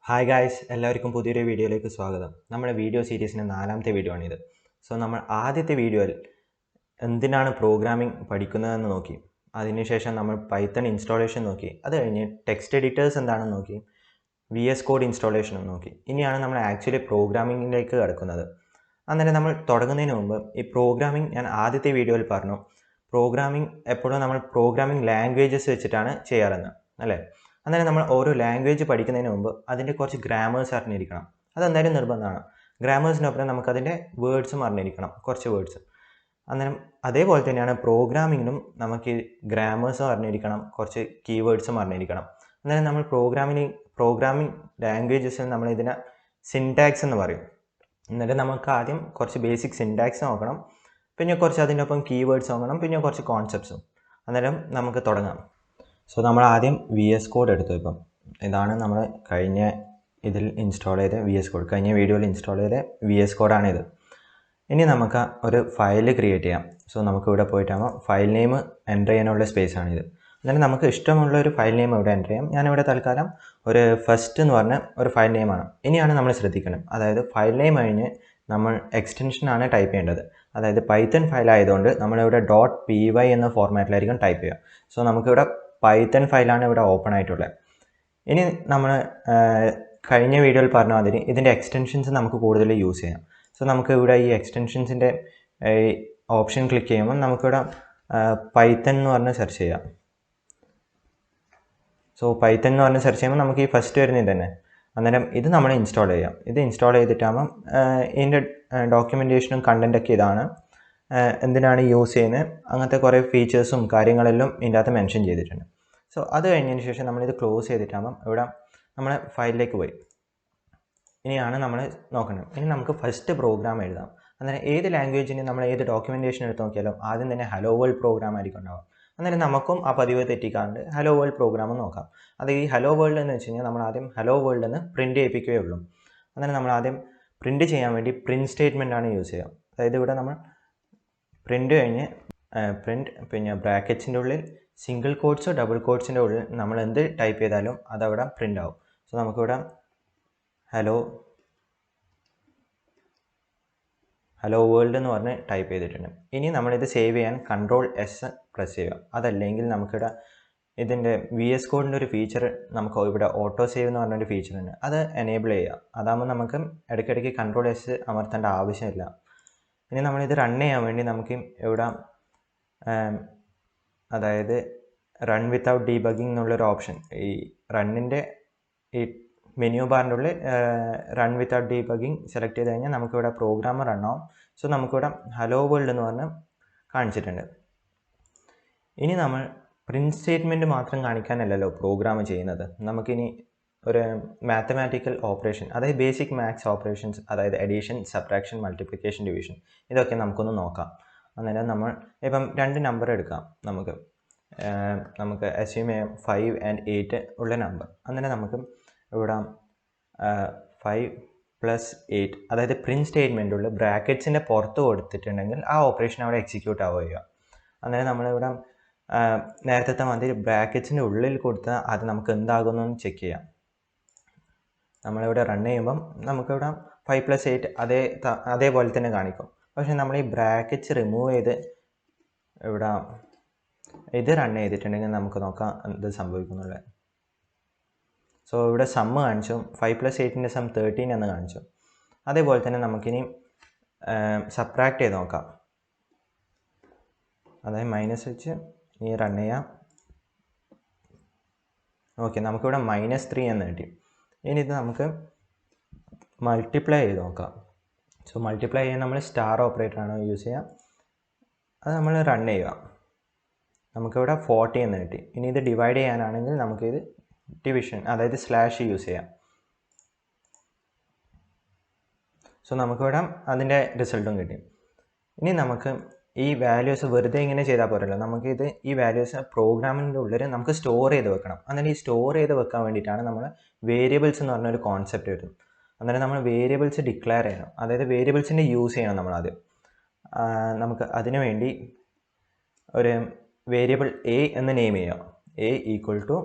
Hi guys, എല്ലാവർക്കും പുതിയൊരു വീഡിയോയിലേക്ക് സ്വാഗതം. നമ്മുടെ വീഡിയോ സീരീസിൻ്റെ 4ാമത്തെ വീഡിയോ ആണിത്. നമ്മൾ ആദ്യത്തെ വീഡിയോയിൽ എന്തിനാണ് പ്രോഗ്രാമിംഗ് പഠിക്കുന്നതെന്ന് നോക്കി. അതിനുശേഷം നമ്മൾ പൈത്തൺ ഇൻസ്റ്റാളേഷൻ നോക്കി. അത് കഴിഞ്ഞ് ടെക്സ്റ്റ് എഡിറ്റേഴ്സ് എന്താണെന്ന് നോക്കി. VS കോഡ് ഇൻസ്റ്റാളേഷനും നോക്കി. ഇനിയാണ് നമ്മൾ ആക്ച്വലി പ്രോഗ്രാമിങ്ങിലേക്ക് കടക്കുന്നത്. അന്നേരം നമ്മൾ തുടങ്ങുന്നതിന് മുമ്പ് ഈ പ്രോഗ്രാമിംഗ് ഞാൻ ആദ്യത്തെ വീഡിയോയിൽ പറഞ്ഞു. പ്രോഗ്രാമിംഗ് എപ്പോഴും നമ്മൾ പ്രോഗ്രാമിംഗ് ലാംഗ്വേജസ് വെച്ചിട്ടാണ് ചെയ്യാറെന്ന്, അല്ലേ? അന്നേരം നമ്മൾ ഓരോ ലാംഗ്വേജ് പഠിക്കുന്നതിന് മുമ്പ് അതിൻ്റെ കുറച്ച് ഗ്രാമേഴ്സ് അറിഞ്ഞിരിക്കണം. അതെന്തായാലും നിർബന്ധമാണ്. ഗ്രാമേഴ്സിനൊപ്പം നമുക്കതിൻ്റെ വേർഡ്സും അറിഞ്ഞിരിക്കണം, കുറച്ച് വേർഡ്സ്. അന്നേരം അതേപോലെ തന്നെയാണ് പ്രോഗ്രാമിങ്ങിനും നമുക്ക് ഗ്രാമേഴ്സും അറിഞ്ഞിരിക്കണം, കുറച്ച് കീവേഡ്സും അറിഞ്ഞിരിക്കണം. അന്നേരം നമ്മൾ പ്രോഗ്രാമിംഗ് ലാംഗ്വേജസിൽ നമ്മൾ ഇതിനെ സിൻടാക്സ് എന്ന് പറയും. എന്നിട്ട് നമുക്ക് ആദ്യം കുറച്ച് ബേസിക് സിൻടാക്സ് നോക്കണം, പിന്നെ കുറച്ച് അതിൻ്റെ ഒപ്പം കീവേഡ്സ് നോക്കണം, പിന്നെ കുറച്ച് കോൺസെപ്റ്റ്സും. അന്നേരം നമുക്ക് തുടങ്ങാം. നമ്മൾ ആദ്യം VS കോഡ് എടുത്തു. ഇപ്പം ഇതാണ് നമ്മൾ കഴിഞ്ഞ ഇതിൽ ഇൻസ്റ്റാൾ ചെയ്ത VS കോഡ്. കഴിഞ്ഞ വീഡിയോയിൽ ഇൻസ്റ്റാൾ ചെയ്ത VS കോഡാണിത്. ഇനി നമുക്ക് ഒരു ഫയൽ ക്രിയേറ്റ് ചെയ്യാം. നമുക്കിവിടെ പോയിട്ടാകുമ്പോൾ ഫയൽ നെയിം എൻ്റർ ചെയ്യാനുള്ള സ്പേസാണിത്. അന്നേരം നമുക്ക് ഇഷ്ടമുള്ള ഒരു ഫയൽ നെയിം ഇവിടെ എൻ്റർ ചെയ്യാം. ഞാനിവിടെ തൽക്കാലം ഒരു ഫസ്റ്റ് എന്ന് പറഞ്ഞ ഒരു ഫയൽ നെയിമാണ്. ഇനിയാണ് നമ്മൾ ശ്രദ്ധിക്കണം, അതായത് ഫയൽ നെയിം കഴിഞ്ഞ് നമ്മൾ എക്സ്റ്റൻഷനാണ് ടൈപ്പ് ചെയ്യേണ്ടത്. അതായത് പൈത്തൺ ഫയൽ ആയതുകൊണ്ട് നമ്മളിവിടെ .py എന്ന ഫോർമാറ്റിലായിരിക്കും ടൈപ്പ് ചെയ്യുക. നമുക്കിവിടെ പൈത്തൺ ഫയലാണ് ഇവിടെ ഓപ്പൺ ആയിട്ടുള്ളത്. ഇനി നമ്മൾ കഴിഞ്ഞ വീഡിയോയിൽ പറഞ്ഞ മാതിരി ഇതിൻ്റെ എക്സ്റ്റൻഷൻസ് നമുക്ക് കൂടുതൽ യൂസ് ചെയ്യാം. നമുക്ക് ഇവിടെ ഈ എക്സ്റ്റൻഷൻസിൻ്റെ ഓപ്ഷൻ ക്ലിക്ക് ചെയ്യുമ്പോൾ നമുക്കിവിടെ പൈത്തൺ എന്ന് പറഞ്ഞ് സെർച്ച് ചെയ്യാം. പൈത്തൺ എന്ന് പറഞ്ഞ് സെർച്ച് ചെയ്യുമ്പോൾ നമുക്ക് ഈ ഫസ്റ്റ് വരുന്നത് തന്നെ. അന്നേരം ഇത് നമ്മൾ ഇൻസ്റ്റാൾ ചെയ്യാം. ഇത് ഇൻസ്റ്റാൾ ചെയ്തിട്ടാകുമ്പം ഇതിൻ്റെ ഡോക്യുമെൻറ്റേഷനും കണ്ടൻറ്റൊക്കെ ഇതാണ്, എന്തിനാണ് യൂസ് ചെയ്യുന്നത്, അങ്ങനത്തെ കുറേ ഫീച്ചേഴ്സും കാര്യങ്ങളെല്ലാം ഇതിൻ്റെ അകത്ത് മെൻഷൻ ചെയ്തിട്ടുണ്ട്. അത് കഴിഞ്ഞതിന് ശേഷം നമ്മളിത് ക്ലോസ് ചെയ്തിട്ടാകുമ്പം ഇവിടെ നമ്മളെ ഫയലിലേക്ക് പോയി. ഇനിയാണ് നമ്മൾ നോക്കേണ്ടത്. ഇനി നമുക്ക് ഫസ്റ്റ് പ്രോഗ്രാം എഴുതാം. അന്നേരം ഏത് ലാംഗ്വേജിന് നമ്മൾ ഏത് ഡോക്യുമെൻറ്റേഷൻ എടുത്ത് നോക്കിയാലും ആദ്യം തന്നെ ഹലോ വേൾഡ് പ്രോഗ്രാം ആയിരിക്കും ഉണ്ടാവുക. അന്നേരം നമുക്കും ആ പതിവ് തെറ്റിക്കാണ്ട് ഹലോ വേൾഡ് പ്രോഗ്രാം നോക്കാം. അത് ഈ ഹലോ വേൾഡ് എന്ന് വെച്ച് കഴിഞ്ഞാൽ നമ്മൾ ആദ്യം ഹലോ വേൾഡ് എന്ന് പ്രിൻറ്റ് ചെയ്യിപ്പിക്കുകയുള്ളൂ. അന്നേരം നമ്മൾ ആദ്യം പ്രിൻറ്റ് ചെയ്യാൻ വേണ്ടി പ്രിൻറ്റ് സ്റ്റേറ്റ്മെൻ്റ് ആണ് യൂസ് ചെയ്യുക. അതായത് ഇവിടെ നമ്മൾ പ്രിൻറ്റ് കഴിഞ്ഞ് പിന്നെ ബ്രാക്കറ്റ്സിൻ്റെ ഉള്ളിൽ സിംഗിൾ കോഡ്സോ ഡബിൾ കോഡ്സിൻ്റെ ഉള്ളിൽ നമ്മൾ എന്ത് ടൈപ്പ് ചെയ്താലും അതവിടെ പ്രിൻ്റ് ആവും. നമുക്കിവിടെ ഹലോ വേൾഡ് എന്ന് പറഞ്ഞ് ടൈപ്പ് ചെയ്തിട്ടുണ്ട്. ഇനി നമ്മളിത് സേവ് ചെയ്യാൻ Ctrl+S പ്രസ് ചെയ്യുക. അതല്ലെങ്കിൽ നമുക്കിവിടെ ഇതിൻ്റെ VS കോഡിൻ്റെ ഒരു ഫീച്ചർ, നമുക്ക് ഇവിടെ ഓട്ടോ സേവ് എന്ന് പറഞ്ഞൊരു ഫീച്ചർ ഉണ്ട്, അത് എനേബിൾ ചെയ്യുക. അതാകുമ്പോൾ നമുക്ക് ഇടയ്ക്കിടയ്ക്ക് Ctrl+S അമർത്തേണ്ട ആവശ്യമില്ല. ഇനി നമ്മളിത് റൺ ചെയ്യാൻ വേണ്ടി നമുക്ക് ഇവിടെ അതായത് റൺ വിത്തൗട്ട് ഡീബഗിങ് എന്നുള്ളൊരു ഓപ്ഷൻ, ഈ റണ്ണിൻ്റെ ഈ മെനു ബാറിൻ്റെ ഉള്ളിൽ റൺ വിത്തൗട്ട് ഡീബഗിങ് സെലക്ട് ചെയ്ത് കഴിഞ്ഞാൽ നമുക്കിവിടെ പ്രോഗ്രാം റൺ ആവും. നമുക്കിവിടെ ഹലോ വേൾഡ് എന്ന് പറഞ്ഞ് കാണിച്ചിട്ടുണ്ട്. ഇനി നമ്മൾ പ്രിൻറ്റ് സ്റ്റേറ്റ്മെൻറ്റ് മാത്രം കാണിക്കാനല്ലല്ലോ പ്രോഗ്രാം ചെയ്യുന്നത്. നമുക്കിനി ഒരു മാത്തമാറ്റിക്കൽ ഓപ്പറേഷൻ, അതായത് ബേസിക് മാത്സ് ഓപ്പറേഷൻസ്, അതായത് എഡീഷൻ, സബ്ട്രാക്ഷൻ, മൾട്ടിപ്ലിക്കേഷൻ, ഡിവിഷൻ, ഇതൊക്കെ നമുക്കൊന്ന് നോക്കാം. അന്നേരം നമ്മൾ ഇപ്പം 2 നമ്പർ എടുക്കാം. നമുക്ക് അസ്യൂം ചെയ്യാം 5 and 8 ഉള്ള നമ്പർ. അന്നേരം നമുക്ക് ഇവിടെ 5 + 8, അതായത് പ്രിൻറ്റ് സ്റ്റേറ്റ്മെൻറ്റുള്ള ബ്രാക്കറ്റ്സിൻ്റെ പുറത്ത് കൊടുത്തിട്ടുണ്ടെങ്കിൽ ആ ഓപ്പറേഷൻ അവിടെ എക്സിക്യൂട്ട് ആവുക. അന്നേരം നമ്മളിവിടെ നേരത്തെ മാതിരി ബ്രാക്കറ്റ്സിൻ്റെ ഉള്ളിൽ കൊടുത്താൽ അത് നമുക്ക് എന്താകുമെന്ന് ചെക്ക് ചെയ്യാം. നമ്മളിവിടെ റൺ ചെയ്യുമ്പം നമുക്കിവിടെ 5 + 8 അതേപോലെ തന്നെ കാണിക്കും. പക്ഷേ നമ്മൾ ഈ ബ്രാക്കറ്റ്സ് റിമൂവ് ചെയ്ത് ഇവിടെ ഇത് റൺ ചെയ്തിട്ടുണ്ടെങ്കിൽ നമുക്ക് നോക്കാം എന്ത് സംഭവിക്കുന്നുള്ളത്. ഇവിടെ സമ്മ് കാണിച്ചു, 5 + 8ൻ്റെ സം 13 എന്ന് കാണിച്ചു. അതേപോലെ തന്നെ നമുക്കിനി സബ്ട്രാക്ട് ചെയ്ത് നോക്കാം. അതായത് മൈനസ് വെച്ച് ഇനി റൺ ചെയ്യാം. ഓക്കെ, നമുക്കിവിടെ -3 എന്ന് കിട്ടി. ഇനി ഇത് നമുക്ക് മൾട്ടിപ്ലൈ ചെയ്ത് നോക്കാം. മൾട്ടിപ്ലൈ ചെയ്യാൻ നമ്മൾ സ്റ്റാർ ഓപ്പറേറ്ററാണ് യൂസ് ചെയ്യുക. അത് നമ്മൾ റൺ ചെയ്യുക. നമുക്കിവിടെ 40 എന്ന് കിട്ടി. ഇനി ഇത് ഡിവൈഡ് ചെയ്യാനാണെങ്കിൽ നമുക്കിത് ഡിവിഷൻ, അതായത് സ്ലാഷ് യൂസ് ചെയ്യാം. നമുക്കിവിടെ അതിൻ്റെ റിസൾട്ടും കിട്ടി. ഇനി നമുക്ക് ഈ വാല്യൂസ് വെറുതെ ഇങ്ങനെ ചെയ്താൽ പോരല്ലോ, നമുക്കിത് ഈ വാല്യൂസ് പ്രോഗ്രാമിൻ്റെ ഉള്ളിൽ നമുക്ക് സ്റ്റോർ ചെയ്ത് വെക്കണം. അന്നേരം ഈ സ്റ്റോർ ചെയ്ത് വെക്കാൻ വേണ്ടിയിട്ടാണ് നമ്മൾ വേരിയബിൾസ് എന്ന് പറഞ്ഞൊരു കോൺസെപ്റ്റ് വരുന്നത്. അന്നേരം നമ്മൾ വേരിയബിൾസ് ഡിക്ലെയർ ചെയ്യണം, അതായത് വേരിയബിൾസിൻ്റെ യൂസ് ചെയ്യണം നമ്മൾ ആദ്യം. നമുക്ക് അതിനു വേണ്ടി ഒരു വേരിയബിൾ A എന്ന് നെയിം ചെയ്യാം. A =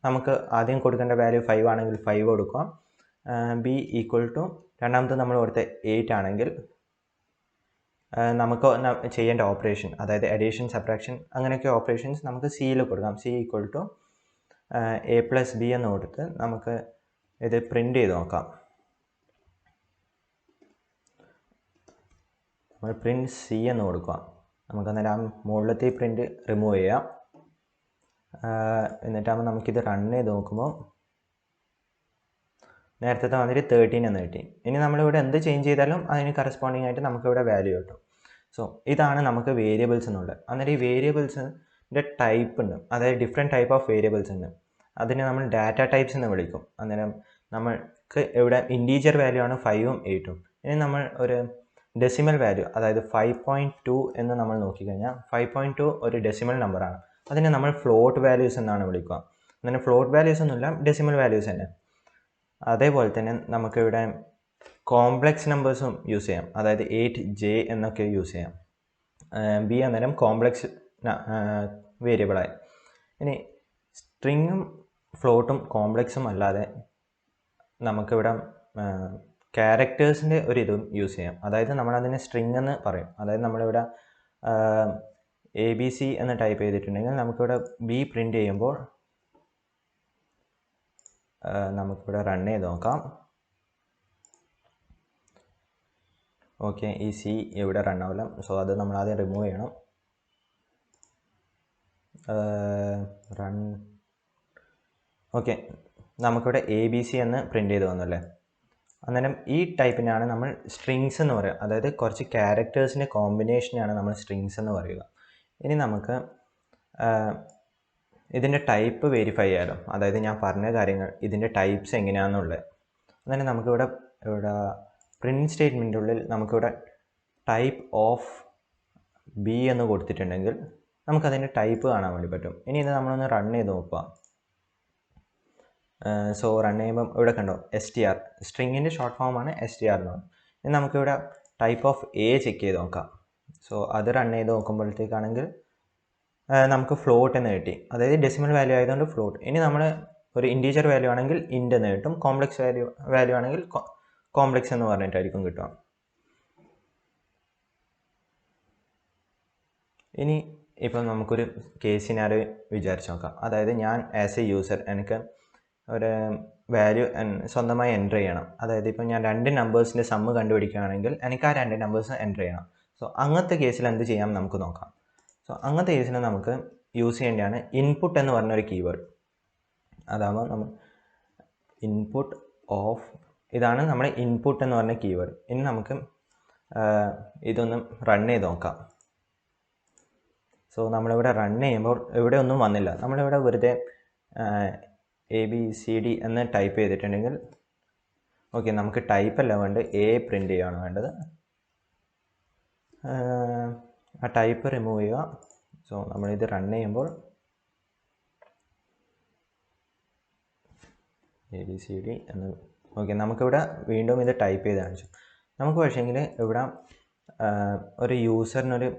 നമുക്ക് ആദ്യം കൊടുക്കേണ്ട വാല്യൂ 5 ആണെങ്കിൽ 5 കൊടുക്കുക. ബി ഈക്വൽ ടു രണ്ടാമത്തെ നമ്മൾ കൊടുത്ത 8 ആണെങ്കിൽ നമുക്ക് ചെയ്യേണ്ട ഓപ്പറേഷൻ, അതായത് അഡീഷൻ, സബ്ട്രാക്ഷൻ അങ്ങനെയൊക്കെ ഓപ്പറേഷൻസ് നമുക്ക് സിയിൽ കൊടുക്കാം. C equal to A plus B എന്ന് കൊടുത്ത് നമുക്ക് ഇത് പ്രിൻ്റ് ചെയ്ത് നോക്കാം. നമ്മൾ പ്രിൻറ്റ് സി എന്ന് കൊടുക്കുക. നമുക്ക് അന്നേരം ആ മുകളിലത്തെ പ്രിൻ്റ് റിമൂവ് ചെയ്യാം. എന്നിട്ടാകുമ്പോൾ നമുക്കിത് റൺ ചെയ്ത് നോക്കുമ്പോൾ നേരത്തെ വന്നിട്ട് 13 എന്ന് കിട്ടി. ഇനി നമ്മളിവിടെ എന്ത് ചേഞ്ച് ചെയ്താലും അതിന് കറസ്പോണ്ടിങ് ആയിട്ട് നമുക്കിവിടെ വാല്യൂ കിട്ടും. സോ ഇതാണ് നമുക്ക് വേരിയബിൾസ് എന്നുള്ളത്. അന്നേരം ഈ വേരിയബിൾസിൻ്റെ ടൈപ്പ് ഉണ്ട്, അതായത് ഡിഫറെൻറ്റ് ടൈപ്പ് ഓഫ് വേരിയബിൾസ് ഉണ്ട്. അതിനെ നമ്മൾ ഡാറ്റ ടൈപ്സ് എന്ന് വിളിക്കും. അന്നേരം നമ്മൾക്ക് ഇവിടെ ഇൻറ്റീജർ വാല്യൂ ആണ് 5ഉം 8ഉം. ഇനി നമ്മൾ ഒരു ഡെസിമൽ വാല്യൂ, അതായത് 5.2 എന്ന് നമ്മൾ നോക്കിക്കഴിഞ്ഞാൽ 5.2 ഒരു ഡെസിമൽ നമ്പറാണ്. അതിനെ നമ്മൾ ഫ്ലോട്ട് വാല്യൂസ് എന്നാണ് വിളിക്കുക. അങ്ങനെ ഫ്ലോട്ട് വാല്യൂസ് ഒന്നുമില്ല, ഡെസിമൽ വാല്യൂസ് തന്നെ. അതേപോലെ തന്നെ നമുക്കിവിടെ കോംപ്ലക്സ് നമ്പേഴ്സും യൂസ് ചെയ്യാം, അതായത് 8J എന്നൊക്കെ യൂസ് ചെയ്യാം. ബി അന്നേരം കോംപ്ലക്സ് വേരിയബിളായി. ഇനി സ്ട്രിങ്ങും ഫ്ലോട്ടും കോംപ്ലക്സും അല്ലാതെ നമുക്കിവിടെ ക്യാരക്ടേഴ്സിൻ്റെ ഒരിതും യൂസ് ചെയ്യാം. അതായത് നമ്മളതിനെ സ്ട്രിങ് എന്ന് പറയും. അതായത് നമ്മളിവിടെ ABC എന്ന് ടൈപ്പ് ചെയ്തിട്ടുണ്ടെങ്കിൽ നമുക്കിവിടെ ബി പ്രിൻ്റ് ചെയ്യുമ്പോൾ നമുക്കിവിടെ റൺ ചെയ്ത് നോക്കാം. ഓക്കെ, ഈ സി ഇവിടെ റൺ ആവില്ല. സോ അത് നമ്മൾ ആദ്യം റിമൂവ് ചെയ്യണം. റൺ. ഓക്കെ, നമുക്കിവിടെ ABC എന്ന് പ്രിൻ്റ് ചെയ്ത് വന്നല്ലേ. അന്നേരം ഈ ടൈപ്പിനാണ് നമ്മൾ സ്ട്രിങ്സ് എന്ന് പറയുക. അതായത് കുറച്ച് ക്യാരക്ടേഴ്സിൻ്റെ കോമ്പിനേഷനാണ് നമ്മൾ സ്ട്രിങ്സ് എന്ന് പറയുക. ഇനി നമുക്ക് ഇതിൻ്റെ ടൈപ്പ് വെരിഫൈ ചെയ്യാമല്ലോ. അതായത് ഞാൻ പറഞ്ഞ കാര്യങ്ങൾ ഇതിൻ്റെ ടൈപ്സ് എങ്ങനെയാണെന്നുള്ളത്. അന്നേരം നമുക്കിവിടെ പ്രിൻറ്റ് സ്റ്റേറ്റ്മെൻറ്റിൻ്റെ ഉള്ളിൽ നമുക്കിവിടെ ടൈപ്പ് ഓഫ് ബി എന്ന് കൊടുത്തിട്ടുണ്ടെങ്കിൽ നമുക്കതിൻ്റെ ടൈപ്പ് കാണാൻ വേണ്ടി പറ്റും. ഇനി ഇത് നമ്മളൊന്ന് റൺ ചെയ്ത് നോക്കുക. സോ റൺ ചെയ്യുമ്പം ഇവിടെ കണ്ടോ STR, സ്ട്രിങ്ങിൻ്റെ ഷോർട്ട് ഫോമാണ് STR എന്ന് പറയുന്നത്. ഇനി നമുക്കിവിടെ ടൈപ്പ് ഓഫ് എ ചെക്ക് ചെയ്ത് നോക്കാം. സോ അത് റൺ ചെയ്ത് നോക്കുമ്പോഴത്തേക്കാണെങ്കിൽ നമുക്ക് ഫ്ലോട്ട് എന്ന് കിട്ടി. അതായത് ഡെസിമൽ വാല്യൂ ആയതുകൊണ്ട് ഫ്ലോട്ട്. ഇനി നമ്മൾ ഒരു ഇൻറ്റീജർ വാല്യൂ ആണെങ്കിൽ ഇൻ്റ് എന്ന് കിട്ടും, കോംപ്ലക്സ് വാല്യൂ ആണെങ്കിൽ കോംപ്ലക്സ് എന്ന് പറഞ്ഞിട്ടായിരിക്കും കിട്ടുക. ഇനി ഇപ്പം നമുക്കൊരു കേസ് സിനാരിയോ വിചാരിച്ച് നോക്കാം. അതായത് ഞാൻ ആസ് എ യൂസർ എനിക്ക് ഒരു വാല്യൂ സ്വന്തമായി എൻ്റർ ചെയ്യണം. അതായത് ഇപ്പം ഞാൻ 2 നമ്പേഴ്സിൻ്റെ സമ്മ് കണ്ടുപിടിക്കുകയാണെങ്കിൽ എനിക്ക് ആ 2 നമ്പേഴ്സ് എൻ്റർ ചെയ്യണം. സോ അങ്ങനത്തെ കേസിൽ എന്ത് ചെയ്യാം നമുക്ക് നോക്കാം. സോ അങ്ങനത്തെ കേസിൽ നമുക്ക് യൂസ് ചെയ്യേണ്ടതാണ് ഇൻപുട്ട് എന്ന് പറഞ്ഞൊരു കീവേഡ്. അതാകുമ്പോൾ നമ്മൾ ഇൻപുട്ട് ഓഫ്, ഇതാണ് നമ്മുടെ ഇൻപുട്ട് എന്ന് പറഞ്ഞ കീവേഡ്. ഇനി നമുക്ക് ഇതൊന്ന് റൺ ചെയ്ത് നോക്കാം. സോ നമ്മളിവിടെ റൺ ചെയ്യുമ്പോൾ ഇവിടെ ഒന്നും വന്നില്ല. നമ്മളിവിടെ വെറുതെ ABCD എന്ന് ടൈപ്പ് ചെയ്തിട്ടുണ്ടെങ്കിൽ ഓക്കെ, നമുക്ക് ടൈപ്പ് അല്ല വേണ്ടത്, എ പ്രിൻ്റ് ചെയ്യുകയാണ് വേണ്ടത്. ആ ടൈപ്പ് റിമൂവ് ചെയ്യുക. സോ നമ്മളിത് റൺ ചെയ്യുമ്പോൾ ABCD എന്ന് ഓക്കെ, നമുക്കിവിടെ വീണ്ടും ഇത് ടൈപ്പ് ചെയ്ത് കാണിച്ചു. നമുക്ക് പക്ഷേങ്കിൽ ഇവിടെ ഒരു യൂസറിനൊരു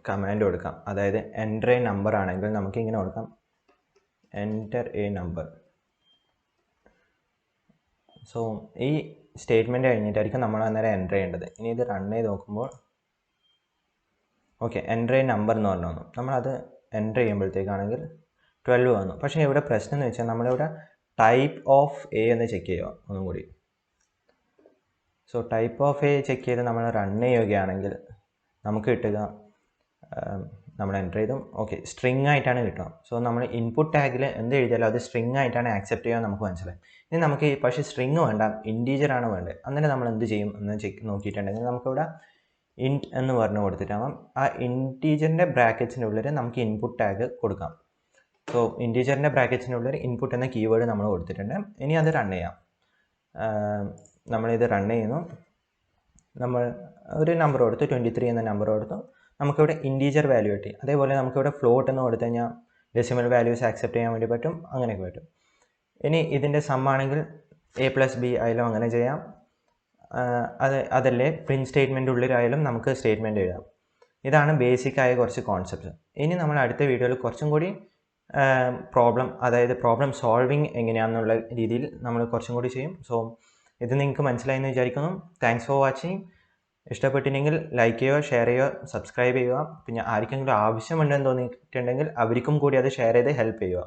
കമാൻഡ് കൊടുക്കാം. അതായത് എൻ്റർ എ നമ്പർ ആണെങ്കിൽ നമുക്ക് ഇങ്ങനെ കൊടുക്കാം, എൻ്റർ എ നമ്പർ. സോ ഈ സ്റ്റേറ്റ്മെൻറ്റ് കഴിഞ്ഞിട്ടായിരിക്കും നമ്മൾ അന്നേരം എൻ്റർ ചെയ്യേണ്ടത്. ഇനി ഇത് റൺ ചെയ്ത് നോക്കുമ്പോൾ ഓക്കെ, എൻ്റർ എ നമ്പർ എന്ന് പറഞ്ഞു വന്നു. നമ്മളത് എൻ്റർ ചെയ്യുമ്പോഴത്തേക്കാണെങ്കിൽ 12 വന്നു. പക്ഷേ ഇവിടെ പ്രശ്നം എന്ന് വെച്ചാൽ നമ്മളിവിടെ ടൈപ്പ് ഓഫ് എ എന്ന് ചെക്ക് ചെയ്യുക ഒന്നും കൂടി. So type of a cheque ചെയ്ത് നമ്മൾ റൺ ചെയ്യുകയാണെങ്കിൽ നമുക്ക് കിട്ടുക, നമ്മൾ എൻ്റർ ചെയ്തും ഓക്കെ സ്ട്രിങ് ആയിട്ടാണ് കിട്ടുക. സോ നമ്മൾ ഇൻപുട്ട് ടാഗിൽ എന്ത് എഴുതിയാലും അത് സ്ട്രിങ് ആയിട്ടാണ് ആക്സെപ്റ്റ് ചെയ്യാൻ നമുക്ക് മനസ്സിലായി. ഇനി നമുക്ക് പക്ഷേ സ്ട്രിങ് വേണ്ട, ഇൻറ്റീജറാണ് വേണ്ടത്. അന്നേരം നമ്മൾ എന്ത് ചെയ്യും എന്ന് നോക്കിയിട്ടുണ്ടെങ്കിൽ നമുക്കിവിടെ ഇൻറ്റ് എന്ന് പറഞ്ഞു കൊടുത്തിട്ടാകും ആ ഇൻറ്റീജറിൻ്റെ ബ്രാക്കറ്റ്സിൻ്റെ ഉള്ളിൽ നമുക്ക് ഇൻപുട്ട് ടാഗ് കൊടുക്കാം. സോ ഇൻറ്റീജറിൻ്റെ ബ്രാക്കറ്റ്സിൻ്റെ ഉള്ളിൽ ഇൻപുട്ട് എന്ന കീവേഡ് നമ്മൾ കൊടുത്തിട്ടുണ്ട്. ഇനി അത് റൺ ചെയ്യാം. നമ്മളിത് റൺ ചെയ്യുന്നു. നമ്മൾ ഒരു നമ്പർ കൊടുത്തു, 23 എന്ന നമ്പർ കൊടുത്തു. നമുക്കിവിടെ ഇൻറ്റീജർ വാല്യൂ കിട്ടി. അതേപോലെ നമുക്കിവിടെ ഫ്ലോട്ട് എന്ന് കൊടുത്തു കഴിഞ്ഞാൽ ഡെസിമൽ വാല്യൂസ് ആക്സെപ്റ്റ് ചെയ്യാൻ വേണ്ടി പറ്റും, അങ്ങനെയൊക്കെ പറ്റും. ഇനി ഇതിൻ്റെ സമ്മാണെങ്കിൽ A+B ആയാലും അങ്ങനെ ചെയ്യാം. അതല്ലേ പ്രിൻറ്റ് സ്റ്റേറ്റ്മെൻറ്റ് ഉള്ളിലായാലും നമുക്ക് സ്റ്റേറ്റ്മെൻറ്റ് എഴുതാം. ഇതാണ് ബേസിക്കായ കുറച്ച് കോൺസെപ്റ്റ്. ഇനി നമ്മൾ അടുത്ത വീഡിയോയിൽ കുറച്ചും കൂടി പ്രോബ്ലം സോൾവിങ് എങ്ങനെയാണെന്നുള്ള രീതിയിൽ നമ്മൾ കുറച്ചും കൂടി ചെയ്യും. സോ ഇത് നിങ്ങൾക്ക് മനസ്സിലായെന്ന് വിചാരിക്കുന്നു. Thanks for watching. ഇഷ്ടപ്പെട്ടിട്ടുണ്ടെങ്കിൽ ലൈക്ക് ചെയ്യുക, ഷെയർ ചെയ്യുക, സബ്സ്ക്രൈബ് ചെയ്യുക. പിന്നെ ആർക്കെങ്കിലും ആവശ്യമുണ്ടെന്ന് തോന്നിയിട്ടുണ്ടെങ്കിൽ അവർക്കും കൂടി അത് ഷെയർ ചെയ്ത് ഹെൽപ്പ് ചെയ്യുക.